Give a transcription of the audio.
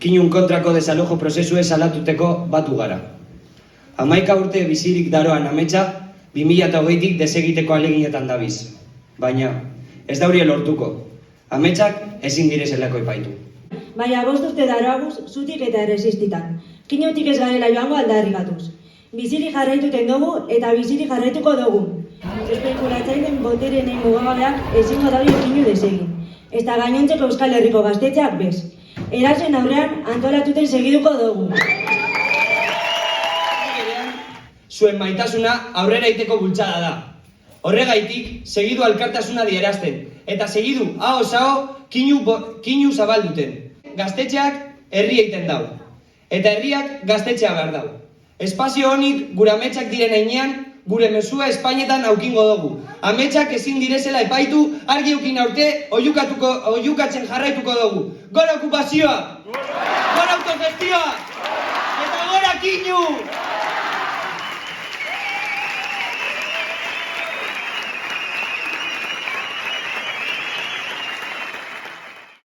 kinun kontrako desalojo prozesue salatuteko batu gara. 11 urte bizirik daroan ametsa, 2008tik desegiteko aleginetan dabiz. Baina, ez daurie lortuko. Ametsak ezin direzelako epaitu. Baina 5 urte daroaguz, zutik eta erresistitan. Kinutik ez garela joango aldarrikatuz. Bizirik jarraituten dugu eta bizirik jarraituko dugu. Espekulatzaileen boterenen mugagabeak ezingo dauri kinu desegin. Eta gainontzeko Euskal Herriko gaztetxeak bez. Erasoen aurrean antolatuten segiduko dugu. Zuen maitasuna aurrera iteko bultzada da. Horregaitik, segidu alkartasuna dierazten, eta segidu aho-saho kinu zabalduten. Gaztetxeak herri egiten dau, eta herriak gaztetxea behar dau. Espazio honik gure ametsak diren heinean, gure mezua Espainetan aukingo dugu. Ametsak ezin direzela epaitu, argi eukin aurte, oiukatzen jarraituko dugu. Gora okupazioa! Gora autogestioa! Eta gora kinu!